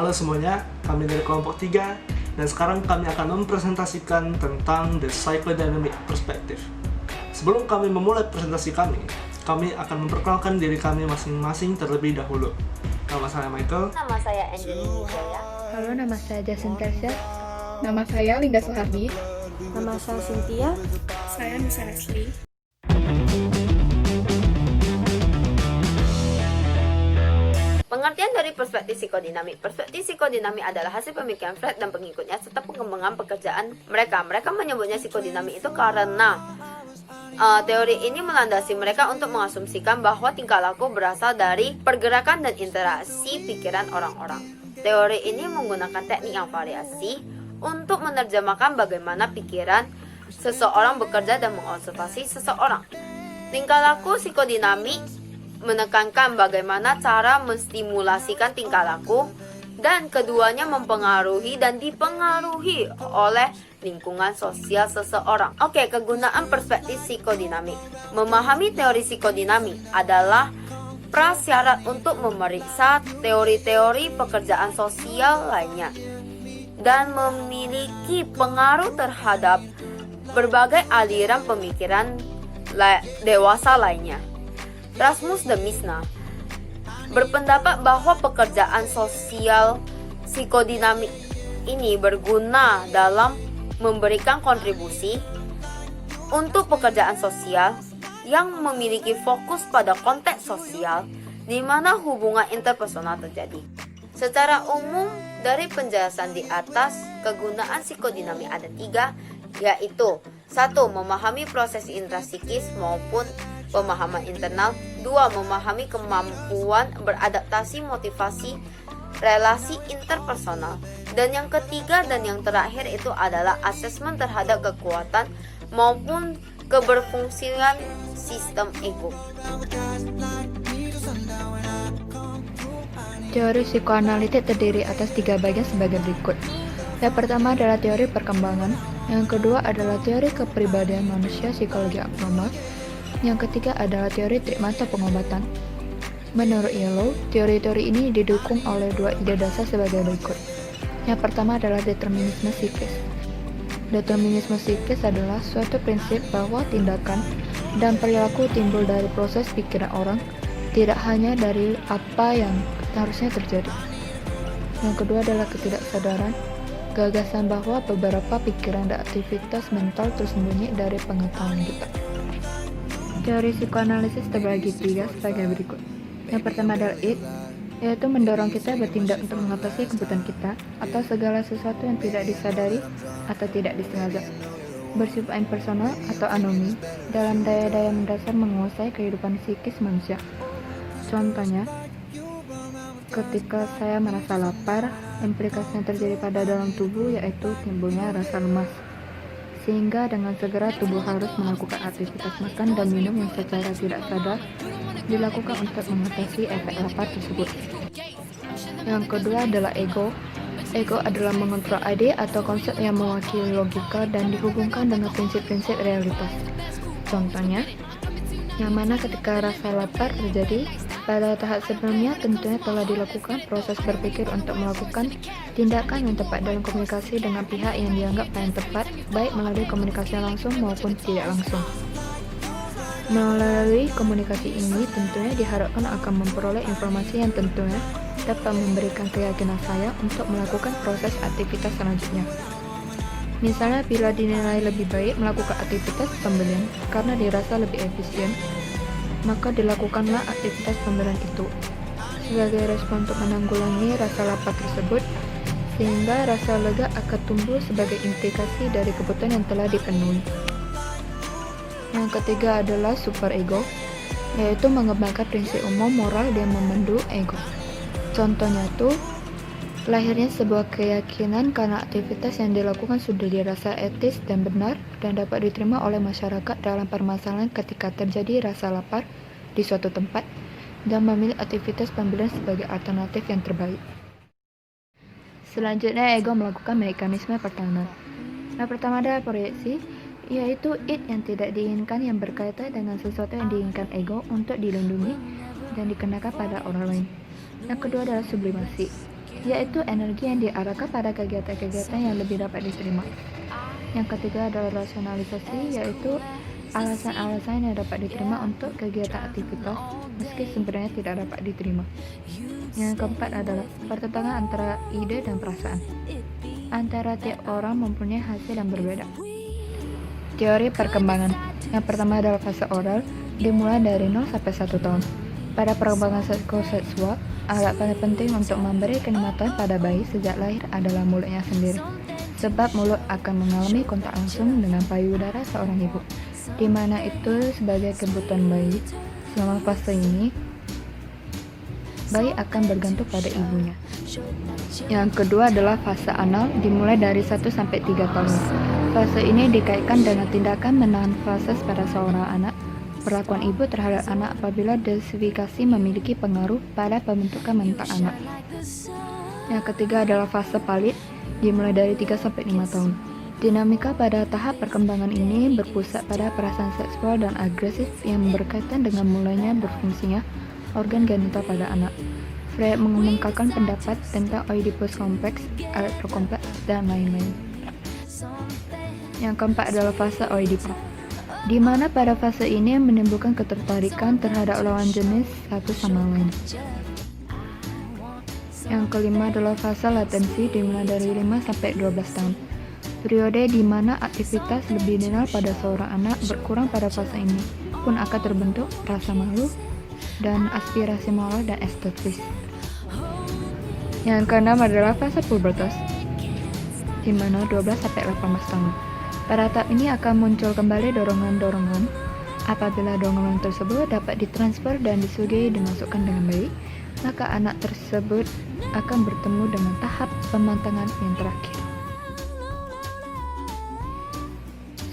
Halo semuanya, kami dari kelompok 3 dan sekarang kami akan mempresentasikan tentang the psychodynamic perspective. Sebelum kami memulai presentasi kami akan memperkenalkan diri kami masing-masing terlebih dahulu. Nama saya Michael. Nama saya Andy Wijaya. Halo, nama saya Jason Tasya. Nama saya Linda Sohardi. Nama saya Cynthia. Saya Nisa Leslie. Pengertian dari perspektif psikodinamik. Perspektif psikodinamik adalah hasil pemikiran Freud dan pengikutnya serta pengembangan pekerjaan mereka. Mereka menyebutnya psikodinamik itu karena teori ini melandasi mereka untuk mengasumsikan bahwa tingkah laku berasal dari pergerakan dan interaksi pikiran orang-orang. Teori ini menggunakan teknik yang variasi untuk menerjemahkan bagaimana pikiran seseorang bekerja dan mengobservasi seseorang. Tingkah laku psikodinamik menekankan bagaimana cara menstimulasikan tingkah laku dan keduanya mempengaruhi dan dipengaruhi oleh lingkungan sosial seseorang. Oke, kegunaan perspektif psikodinamik. Memahami teori psikodinamik adalah prasyarat untuk memeriksa teori-teori pekerjaan sosial lainnya dan memiliki pengaruh terhadap berbagai aliran pemikiran dewasa lainnya. Rasmus de Misna berpendapat bahwa pekerjaan sosial psikodinamik ini berguna dalam memberikan kontribusi untuk pekerjaan sosial yang memiliki fokus pada konteks sosial di mana hubungan interpersonal terjadi. Secara umum, dari penjelasan di atas, kegunaan psikodinamik ada 3, yaitu 1. Memahami proses intrasikis maupun pemahaman internal. 2. Memahami kemampuan beradaptasi, motivasi, relasi interpersonal. Dan yang ketiga dan yang terakhir itu adalah asesmen terhadap kekuatan maupun keberfungsian sistem ego. Teori psikoanalitik terdiri atas 3 bagian sebagai berikut. Yang pertama adalah teori perkembangan, yang kedua adalah teori kepribadian manusia psikologi abnormal, yang ketiga adalah teori treatment atau pengobatan. Menurut Yellow, teori-teori ini didukung oleh 2 ide dasar sebagai berikut. Yang pertama adalah determinisme psikis. Determinisme psikis adalah suatu prinsip bahwa tindakan dan perilaku timbul dari proses pikiran orang, tidak hanya dari apa yang harusnya terjadi. Yang kedua adalah ketidaksadaran, gagasan bahwa beberapa pikiran dan aktivitas mental tersembunyi dari pengetahuan kita. Teori psikoanalisis terbagi 3 sebagai berikut. Yang pertama adalah id, yaitu mendorong kita bertindak untuk mengatasi kebutuhan kita atau segala sesuatu yang tidak disadari atau tidak disengaja. Bersifat impersonal atau anomi dalam daya-daya mendasar menguasai kehidupan psikis manusia. Contohnya, ketika saya merasa lapar, implikasi yang terjadi pada dalam tubuh yaitu timbulnya rasa lemas. Sehingga dengan segera tubuh harus melakukan aktivitas makan dan minum yang secara tidak sadar dilakukan untuk mengatasi efek lapar tersebut. Yang kedua adalah ego. Ego adalah mengontrol ide atau konsep yang mewakili logika dan dihubungkan dengan prinsip-prinsip realitas. Contohnya, yang mana ketika rasa lapar terjadi, pada tahap sebelumnya tentunya telah dilakukan proses berpikir untuk melakukan tindakan yang tepat dalam komunikasi dengan pihak yang dianggap paling tepat, baik melalui komunikasi langsung maupun tidak langsung. Melalui komunikasi ini tentunya diharapkan akan memperoleh informasi yang tentunya dapat memberikan keyakinan saya untuk melakukan proses aktivitas selanjutnya. Misalnya bila dinilai lebih baik melakukan aktivitas pembelian karena dirasa lebih efisien, maka dilakukanlah aktivitas pembelian itu sebagai respon untuk menanggulangi rasa lapar tersebut, sehingga rasa lega akan tumbuh sebagai implikasi dari kebutuhan yang telah dipenuhi. Yang ketiga adalah superego, yaitu mengembangkan prinsip umum moral dan memandu ego. Contohnya itu lahirnya sebuah keyakinan karena aktivitas yang dilakukan sudah dirasa etis dan benar dan dapat diterima oleh masyarakat dalam permasalahan ketika terjadi rasa lapar di suatu tempat dan memilih aktivitas pembelian sebagai alternatif yang terbaik. Selanjutnya, ego melakukan mekanisme pertahanan. Yang pertama adalah proyeksi, yaitu id yang tidak diinginkan yang berkaitan dengan sesuatu yang diinginkan ego untuk dilindungi dan dikenakan pada orang lain. Yang kedua adalah sublimasi, yaitu energi yang diarahkan pada kegiatan-kegiatan yang lebih dapat diterima. Yang ketiga adalah rasionalisasi, yaitu alasan-alasan yang dapat diterima untuk kegiatan aktivitas meski sebenarnya tidak dapat diterima. Yang keempat adalah pertentangan antara ide dan perasaan. Antara tiap orang mempunyai hasil yang berbeda. Teori perkembangan. Yang pertama adalah fase oral, dimulai dari 0 sampai 1 tahun. Pada perkembangan psikoseksual, alat paling penting untuk memberi kenikmatan pada bayi sejak lahir adalah mulutnya sendiri. Sebab mulut akan mengalami kontak langsung dengan payudara seorang ibu, di mana itu sebagai kebutuhan bayi. Selama fase ini, bayi akan bergantung pada ibunya. Yang kedua adalah fase anal, dimulai dari 1 sampai 3 tahun. Fase ini dikaitkan dengan tindakan menahan fase pada seorang anak. Perlakuan ibu terhadap anak apabila dosifikasi memiliki pengaruh pada pembentukan mental anak. Yang ketiga adalah fase palit, dimulai dari 3 sampai 5 tahun. Dinamika pada tahap perkembangan ini berpusat pada perasaan seksual dan agresif yang berkaitan dengan mulainya berfungsinya organ genital pada anak. Freud mengemukakan pendapat tentang Oedipus kompleks, elektrokompleks, dan lain-lain. Yang keempat adalah fase Oedipus, di mana pada fase ini menimbulkan ketertarikan terhadap lawan jenis satu sama lain. Yang kelima adalah fase latensi, dimulai dari 5 sampai 12 tahun. Periode di mana aktivitas libidinal pada seorang anak berkurang. Pada fase ini pun akan terbentuk rasa malu dan aspirasi moral dan estetis. Yang keenam adalah fase pubertas, di mana 12 sampai 18 tahun. Pada tahap ini akan muncul kembali dorongan-dorongan. Apabila dorongan tersebut dapat ditransfer dan disuguhi dimasukkan dengan baik, maka anak tersebut akan bertemu dengan tahap pematangan yang terakhir.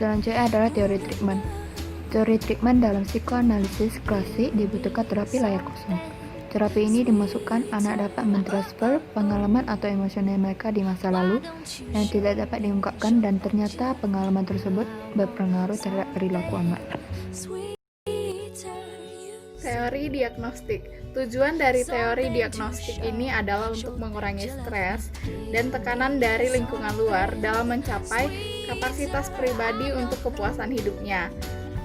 Selanjutnya adalah teori treatment. Teori treatment dalam psikoanalisis klasik dibutuhkan terapi layar kosong. Terapi ini dimasukkan anak dapat mentransfer pengalaman atau emosional mereka di masa lalu yang tidak dapat diungkapkan, dan ternyata pengalaman tersebut berpengaruh terhadap perilaku anak. Teori diagnostik. Tujuan dari teori diagnostik ini adalah untuk mengurangi stres dan tekanan dari lingkungan luar dalam mencapai kapasitas pribadi untuk kepuasan hidupnya.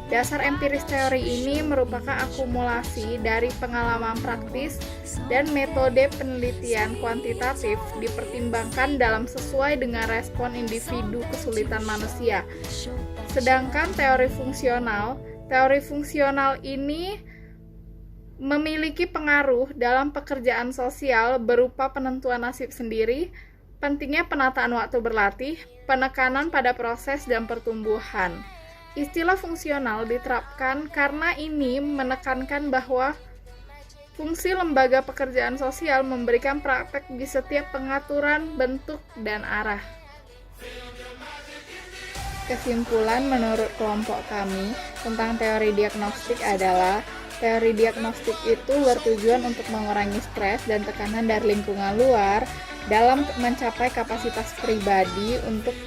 Dasar empiris teori ini merupakan akumulasi dari pengalaman praktis dan metode penelitian kuantitatif dipertimbangkan dalam sesuai dengan respon individu kesulitan manusia. Sedangkan teori fungsional ini memiliki pengaruh dalam pekerjaan sosial berupa penentuan nasib sendiri, pentingnya penataan waktu berlatih, penekanan pada proses dan pertumbuhan. Istilah fungsional diterapkan karena ini menekankan bahwa fungsi lembaga pekerjaan sosial memberikan praktek di setiap pengaturan bentuk dan arah. Kesimpulan menurut kelompok kami tentang teori diagnostik adalah teori diagnostik itu bertujuan untuk mengurangi stres dan tekanan dari lingkungan luar dalam mencapai kapasitas pribadi untuk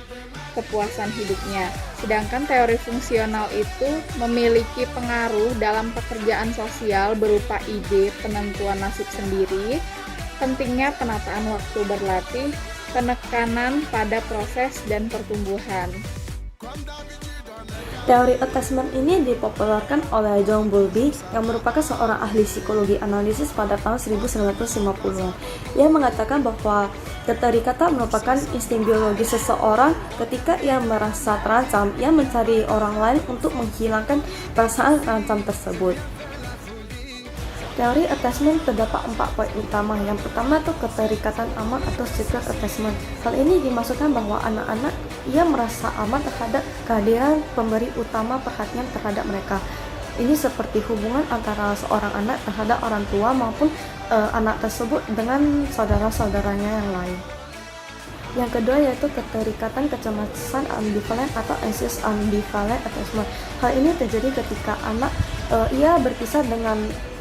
kepuasan hidupnya. Sedangkan teori fungsional itu memiliki pengaruh dalam pekerjaan sosial berupa ide penentuan nasib sendiri, pentingnya penataan waktu berlatih, penekanan pada proses dan pertumbuhan. Teori attachment ini dipopulerkan oleh John Bowlby yang merupakan seorang ahli psikologi analisis pada tahun 1950-an. Ia mengatakan bahwa keterikatan merupakan insting biologi seseorang. Ketika ia merasa terancam, ia mencari orang lain untuk menghilangkan perasaan terancam tersebut. Teori attachment terdapat 4 poin utama. Yang pertama itu keterikatan aman atau secret attachment. Hal ini dimaksudkan bahwa anak-anak ia merasa aman terhadap kehadiran pemberi utama perhatian terhadap mereka. Ini seperti hubungan antara seorang anak terhadap orang tua maupun anak tersebut dengan saudara-saudaranya yang lain. Yang kedua yaitu keterikatan kecemasan ambivalent atau anxious ambivalent attachment. Hal ini terjadi ketika anak ia berpisah dengan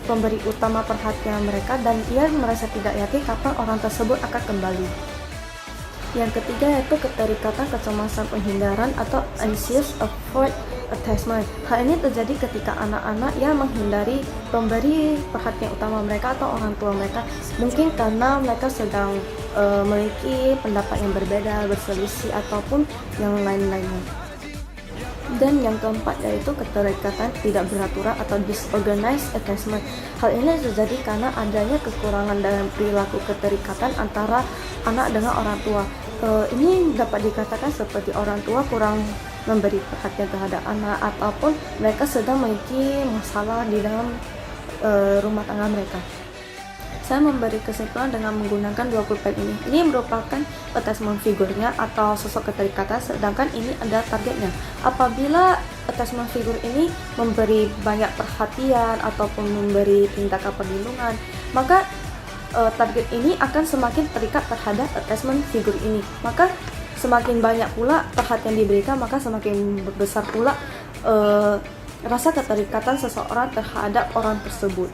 pemberi utama perhatian mereka dan ia merasa tidak yakin kapan orang tersebut akan kembali. Yang ketiga yaitu keterikatan kecemasan penghindaran atau anxious avoid attachment. Hal ini terjadi ketika anak-anak yang menghindari pemberi perhatian utama mereka atau orang tua mereka, mungkin karena mereka sedang memiliki pendapat yang berbeda, berselisih ataupun yang lain-lainnya. Dan yang keempat yaitu keterikatan tidak beraturan atau disorganized attachment. Hal ini terjadi karena adanya kekurangan dalam perilaku keterikatan antara anak dengan orang tua. Ini dapat dikatakan seperti orang tua kurang memberi perhatian terhadap anak ataupun mereka sedang memiliki masalah di dalam rumah tangga mereka. Saya memberi kesimpulan dengan menggunakan dua pulpen ini. Ini merupakan attachment figurnya atau sosok keterikatan, sedangkan ini adalah targetnya. Apabila attachment figure ini memberi banyak perhatian ataupun memberi tindakan perlindungan, maka target ini akan semakin terikat terhadap attachment figure ini. Maka semakin banyak pula perhatian diberikan, maka semakin besar pula rasa keterikatan seseorang terhadap orang tersebut.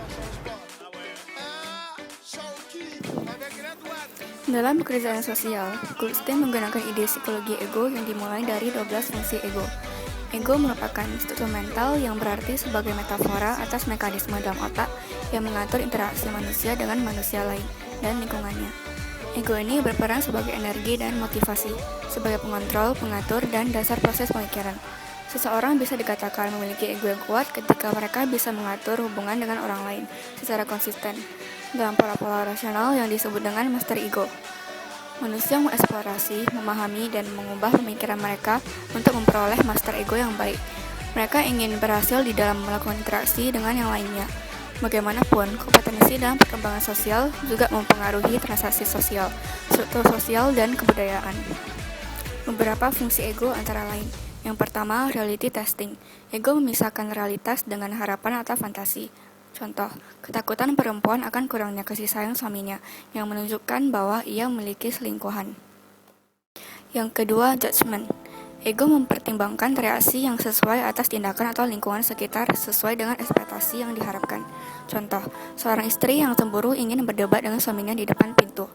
Dalam pekerjaan sosial, Goldstein menggunakan ide psikologi ego yang dimulai dari 12 fungsi ego. Ego merupakan struktur mental yang berarti sebagai metafora atas mekanisme dalam otak yang mengatur interaksi manusia dengan manusia lain dan lingkungannya. Ego ini berperan sebagai energi dan motivasi, sebagai pengontrol, pengatur, dan dasar proses pemikiran. Seseorang bisa dikatakan memiliki ego yang kuat ketika mereka bisa mengatur hubungan dengan orang lain secara konsisten dalam pola-pola rasional yang disebut dengan master ego. Manusia mengeksplorasi, memahami, dan mengubah pemikiran mereka untuk memperoleh master ego yang baik. Mereka ingin berhasil di dalam melakukan interaksi dengan yang lainnya. Bagaimanapun, kompetensi dalam perkembangan sosial juga mempengaruhi transaksi sosial, struktur sosial, dan kebudayaan. Beberapa fungsi ego antara lain. Yang pertama, reality testing. Ego memisahkan realitas dengan harapan atau fantasi. Contoh, ketakutan perempuan akan kurangnya kasih sayang suaminya, yang menunjukkan bahwa ia memiliki selingkuhan. Yang kedua, judgment. Ego mempertimbangkan reaksi yang sesuai atas tindakan atau lingkungan sekitar sesuai dengan ekspektasi yang diharapkan. Contoh, seorang istri yang cemburu ingin berdebat dengan suaminya di depan pintu,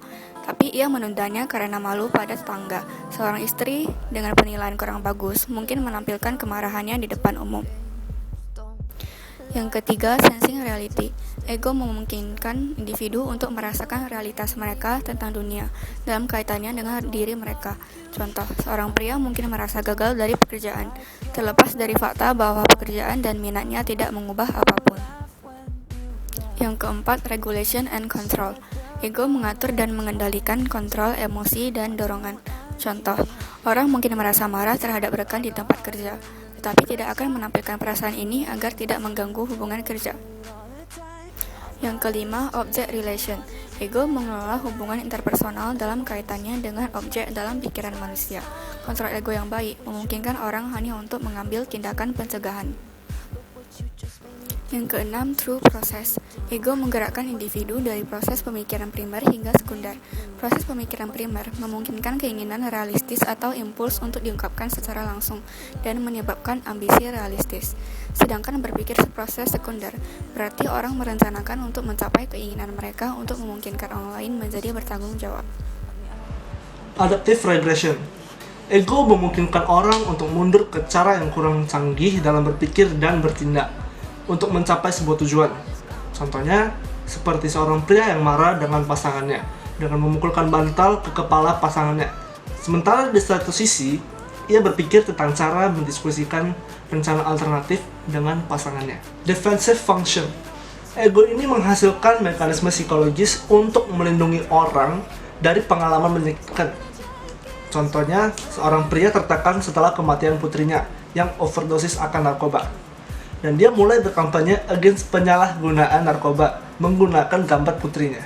tapi ia menundanya karena malu pada tetangga. Seorang istri dengan penilaian kurang bagus mungkin menampilkan kemarahannya di depan umum. Yang ketiga, sensing reality. Ego memungkinkan individu untuk merasakan realitas mereka tentang dunia dalam kaitannya dengan diri mereka. Contoh, seorang pria mungkin merasa gagal dari pekerjaan, terlepas dari fakta bahwa pekerjaan dan minatnya tidak mengubah apapun. Yang keempat, regulation and control. Ego mengatur dan mengendalikan kontrol emosi dan dorongan. Contoh, orang mungkin merasa marah terhadap rekan di tempat kerja, tetapi tidak akan menampilkan perasaan ini agar tidak mengganggu hubungan kerja. Yang kelima, object relation. Ego mengelola hubungan interpersonal dalam kaitannya dengan objek dalam pikiran manusia. Kontrol ego yang baik memungkinkan orang hanya untuk mengambil tindakan pencegahan. Yang keenam, true process. Ego menggerakkan individu dari proses pemikiran primer hingga sekunder. Proses pemikiran primer memungkinkan keinginan realistis atau impuls untuk diungkapkan secara langsung dan menyebabkan ambisi realistis. Sedangkan berpikir proses sekunder berarti orang merencanakan untuk mencapai keinginan mereka untuk memungkinkan orang lain menjadi bertanggung jawab. Adaptive regression. Ego memungkinkan orang untuk mundur ke cara yang kurang canggih dalam berpikir dan bertindak untuk mencapai sebuah tujuan. Contohnya, seperti seorang pria yang marah dengan pasangannya dengan memukulkan bantal ke kepala pasangannya. Sementara di satu sisi, ia berpikir tentang cara mendiskusikan rencana alternatif dengan pasangannya. Defensive function. Ego ini menghasilkan mekanisme psikologis untuk melindungi orang dari pengalaman menyakitkan. Contohnya, seorang pria tertekan setelah kematian putrinya yang overdosis akan narkoba. Dan dia mulai berkampanye against penyalahgunaan narkoba menggunakan gambar putrinya.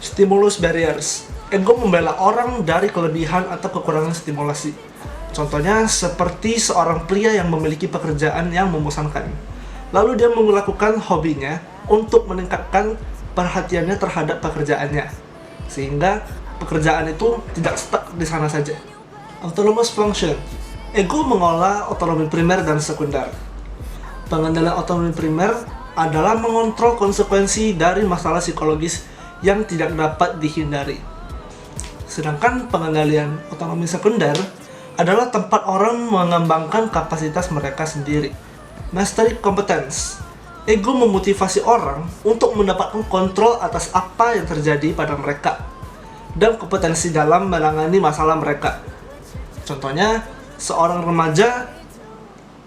Stimulus barriers. Ego membela orang dari kelebihan atau kekurangan stimulasi. Contohnya seperti seorang pria yang memiliki pekerjaan yang membosankan. Lalu dia melakukan hobinya untuk meningkatkan perhatiannya terhadap pekerjaannya. Sehingga pekerjaan itu tidak stuck di sana saja. Autonomous function. Ego mengolah otonomi primer dan sekunder. Pengendalian otonomi primer adalah mengontrol konsekuensi dari masalah psikologis yang tidak dapat dihindari. Sedangkan pengendalian otonomi sekunder adalah tempat orang mengembangkan kapasitas mereka sendiri. Mastery competence. Ego memotivasi orang untuk mendapatkan kontrol atas apa yang terjadi pada mereka. dan kompetensi dalam menangani masalah mereka. Contohnya, seorang remaja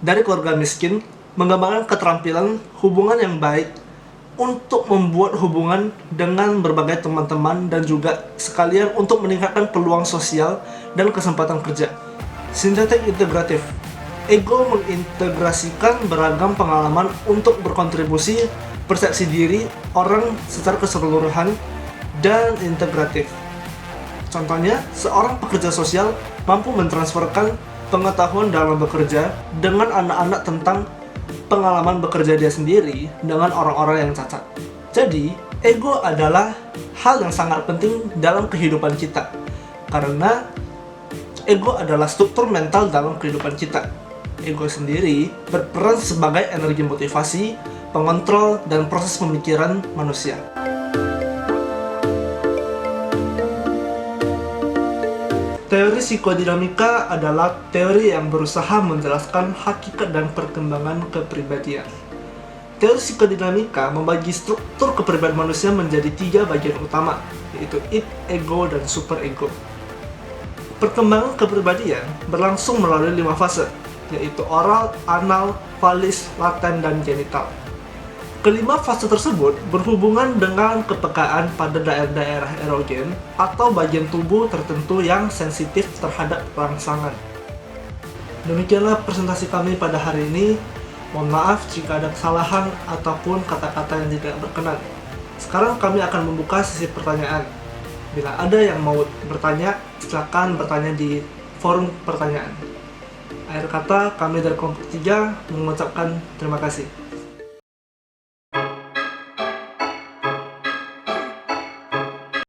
dari keluarga miskin mengembangkan keterampilan hubungan yang baik untuk membuat hubungan dengan berbagai teman-teman dan juga sekalian untuk meningkatkan peluang sosial dan kesempatan kerja. Sintetik integratif. Ego mengintegrasikan beragam pengalaman untuk berkontribusi persepsi diri orang secara keseluruhan dan integratif. Contohnya, seorang pekerja sosial mampu mentransferkan pengetahuan dalam bekerja dengan anak-anak tentang pengalaman bekerja dia sendiri dengan orang-orang yang cacat. Jadi, ego adalah hal yang sangat penting dalam kehidupan kita. Karena ego adalah struktur mental dalam kehidupan kita. Ego sendiri berperan sebagai energi motivasi, pengontrol, dan proses pemikiran manusia. Teori psikodinamika adalah teori yang berusaha menjelaskan hakikat dan perkembangan kepribadian. Teori psikodinamika membagi struktur kepribadian manusia menjadi 3 bagian utama, yaitu id, ego, dan superego. Perkembangan kepribadian berlangsung melalui 5 fase, yaitu oral, anal, falis, laten, dan genital. Kelima fase tersebut berhubungan dengan kepekaan pada daerah-daerah erogen atau bagian tubuh tertentu yang sensitif terhadap rangsangan. Demikianlah presentasi kami pada hari ini. Mohon maaf jika ada kesalahan ataupun kata-kata yang tidak berkenan. Sekarang kami akan membuka sesi pertanyaan. Bila ada yang mau bertanya, silakan bertanya di forum pertanyaan. Akhir kata, kami dari kelompok 3 mengucapkan terima kasih.